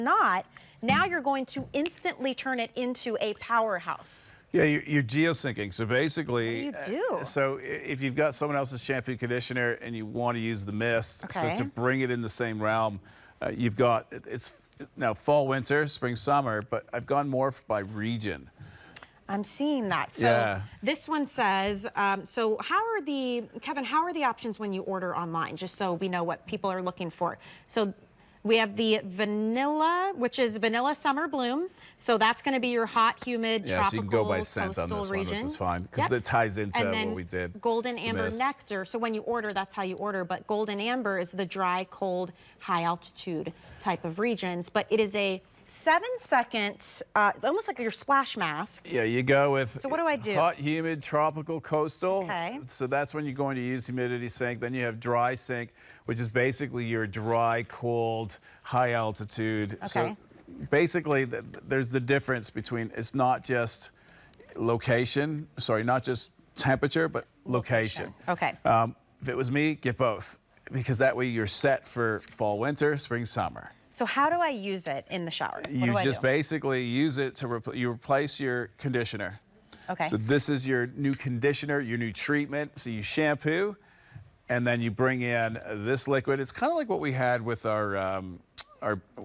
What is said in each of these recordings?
not, now you're going to instantly turn it into a powerhouse. Yeah, you're geosyncing. So basically, What do you do? So if you've got someone else's shampoo conditioner and you want to use the mist, so to bring it in the same realm, you've got, it's now fall, winter, spring, summer, but I've gone more by region. I'm seeing that. So this one says, so Kevin, how are the options when you order online? Just so we know what people are looking for. So we have the vanilla, which is vanilla summer bloom. So that's going to be your hot, humid, tropical, so you can go by scent on this region. one, which is fine, because it ties into and then what we did. Golden amber nectar. So when you order, that's how you order. But golden amber is the dry, cold, high altitude type of regions. But it is a 7-second, almost like your splash mask. Yeah, you go with so what do I do? Hot, humid, tropical, coastal. Okay. So that's when you're going to use humidity sync. Then you have dry sync, which is basically your dry, cold, high altitude. Okay. So basically, there's the difference between, it's not just location, sorry, not just temperature, but location. Okay. If it was me, get both, because that way you're set for fall, winter, spring, summer. So how do I use it in the shower? You just basically use it to you replace your conditioner. Okay. So this is your new conditioner, your new treatment. So you shampoo, and then you bring in this liquid. It's kind of like what we had with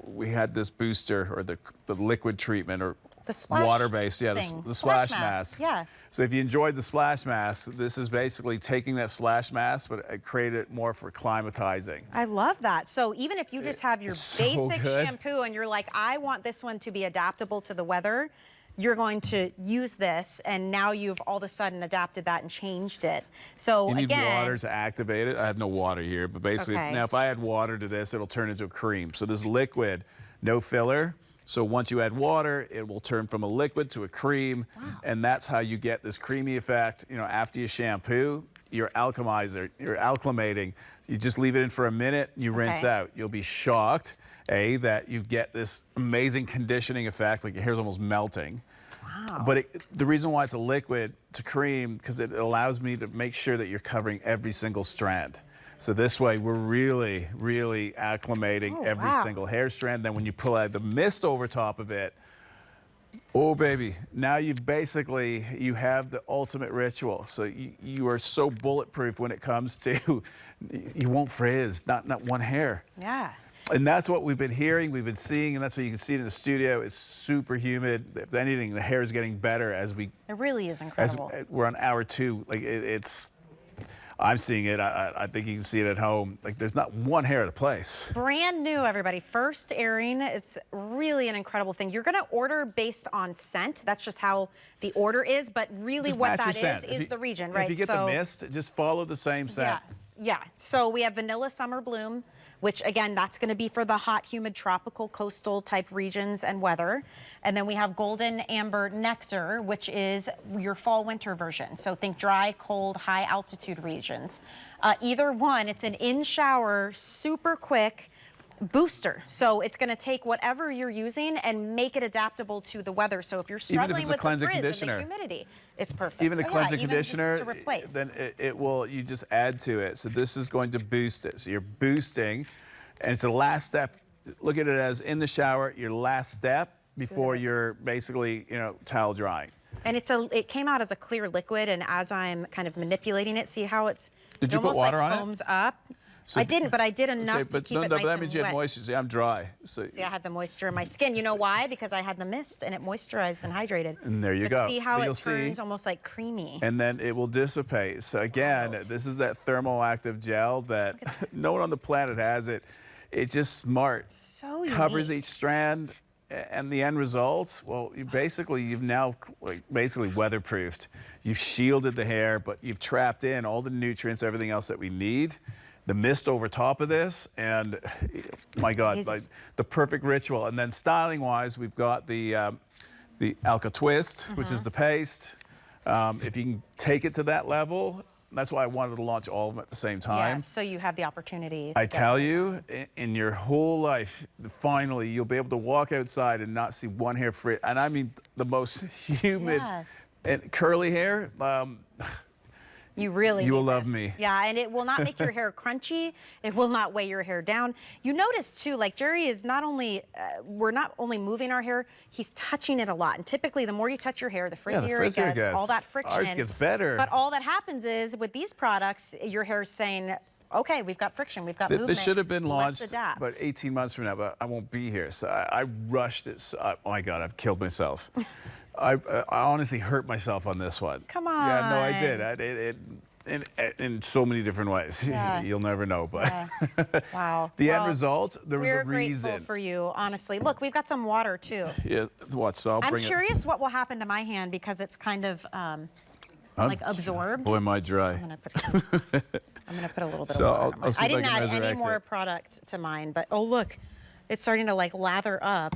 we had this booster, or the liquid treatment, or the splash water-based, yeah, the splash mask. Yeah. So if you enjoyed the splash mask, this is basically taking that splash mask, but I created it more for climatizing. I love that. So even if you just have your basic shampoo and you're like, I want this one to be adaptable to the weather, you're going to use this, and now you've all of a sudden adapted that and changed it. So you need water to activate it. I have no water here, but basically, now if I add water to this, it'll turn into a cream. So this liquid, no filler. So once you add water, it will turn from a liquid to a cream, and that's how you get this creamy effect. You know, after you shampoo, you're acclimating. You just leave it in for a minute, you rinse out. You'll be shocked, that you get this amazing conditioning effect, like your hair's almost melting. Wow. But the reason why it's a liquid to cream, because it allows me to make sure that you're covering every single strand. So this way, we're really, really acclimating every single hair strand. Then when you pull out the mist over top of it, oh, baby, now you have the ultimate ritual. So you are so bulletproof when it comes to, you won't frizz, not one hair. Yeah. And that's what we've been hearing, we've been seeing, and that's what you can see in the studio. It's super humid. If anything, the hair is getting better as we... It really is incredible. We're on hour 2. Like, it's... I'm seeing it. I think you can see it at home. Like, there's not one hair at a place. Brand new, everybody. First airing. It's really an incredible thing. You're going to order based on scent. That's just how the order is. But really just what that is the region, right? If you get the mist, just follow the same scent. Yes. Yeah. So we have vanilla summer bloom, which, again, that's going to be for the hot, humid, tropical, coastal type regions and weather. And then we have golden amber nectar, which is your fall, winter version. So think dry, cold, high altitude regions. Either one, it's an in-shower, super quick booster. So it's going to take whatever you're using and make it adaptable to the weather. So if you're struggling with the frizz and the humidity, it's perfect. Even a cleansing conditioner, just to replace. then it will, you just add to it. So this is going to boost it. So you're boosting, and it's the last step. Look at it as in the shower, your last step before you're basically, towel drying. And it came out as a clear liquid, and as I'm kind of manipulating it, see how it's Did you put water on it? Foams up. So I didn't, but I did enough to keep it nice that means you and had wet. moisture. See, I'm dry. So see, I had the moisture in my skin. You know why? Because I had the mist, and it moisturized and hydrated. And there you go. See how it turns almost like creamy. And then it will dissipate. So again, this is that thermoactive gel that no one on the planet has it. It's just smart. So unique. Covers each strand. And the end result, well, you've now basically weatherproofed. You've shielded the hair, but you've trapped in all the nutrients, everything else that we need. The mist over top of this, and my God, like the perfect ritual. And then styling-wise, we've got the AccliTwist, which is the paste. If you can take it to that level, that's why I wanted to launch all of them at the same time. Yes, so you have the opportunity. I tell you, in your whole life, finally, you'll be able to walk outside and not see one hair frizz. And I mean the most humid and curly hair. You really You will need love this. me. Yeah, and it will not make your hair crunchy. It will not weigh your hair down. You notice too, like Jerry is not only, we're not only moving our hair, he's touching it a lot. And typically the more you touch your hair, the frizzier, it gets, all that friction. Ours gets better. But all that happens is with these products, your hair is saying, okay, we've got friction, we've got movement. This should have been Let's launched adapt. about 18 months from now, but I won't be here. So I rushed it. So oh my God, I've killed myself. I honestly hurt myself on this one. Come on. Yeah, no, I did. In so many different ways. Yeah. You'll never know, but Wow. the end result, there was a We're reason. grateful for you, honestly. Look, we've got some water too. Yeah, watch, so I'll I'm bring curious what will happen to my hand because it's kind of like absorbed. Boy, am I dry. I'm gonna put a little bit So of water I'll on mine. see I if I didn't can add any resurrect more it. product to mine, but oh look, it's starting to like lather up.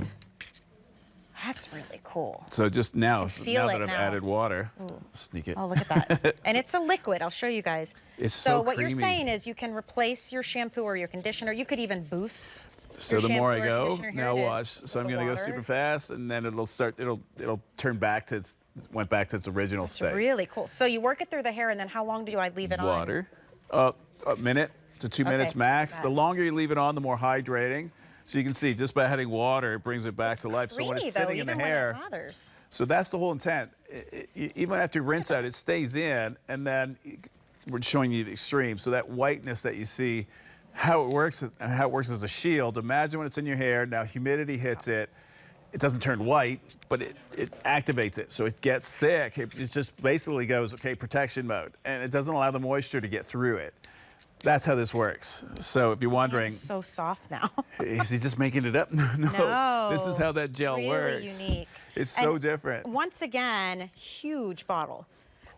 That's really cool. So just now, feel now it that I've now. added water, sneak it. Oh, look at that. And it's a liquid. I'll show you guys. It's so what you're creamy. saying is you can replace your shampoo or your conditioner. You could even boost So your the more I shampoo or go, conditioner. now Here it watch. is So I'm with gonna the go water. super fast, and then it'll turn back to went back to its original It's state. really cool. So you work it through the hair, and then how long do I leave it on? Water, a minute to 2 minutes max. got The it. longer you leave it on, the more hydrating. So you can see just by adding water, it brings it back to life. So when Creamy, it's though, sitting in the even hair, when it lathers. so that's the whole intent. Even after you rinse out, it stays in, and then we're showing you the extreme. So that whiteness that you see, how it works and how it works as a shield. Imagine when it's in your hair. Now humidity hits it. It doesn't turn white, but it activates it. So it gets thick. It just basically goes, okay, protection mode. And it doesn't allow the moisture to get through it. That's how this works. So if you're wondering, It's so soft now. is he just making it up? No. This is how that gel really works. Unique. It's so And different. Once again, huge bottle.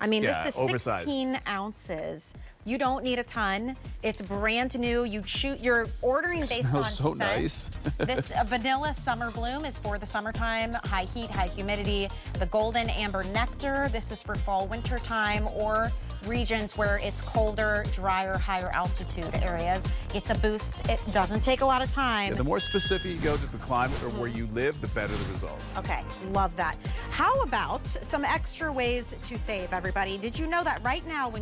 I mean, Yeah, this is oversized. 16 ounces. You don't need a ton. It's brand new. You're ordering based Smells on so scent. nice. This vanilla summer bloom is for the summertime, high heat, high humidity. The golden amber nectar, this is for fall, winter time, or regions where it's colder, drier, higher altitude areas. It's a boost. It doesn't take a lot of time. Yeah, the more specific you go to the climate or where you live, the better the results. Okay, love that. How about some extra ways to save, everybody? Did you know that right now when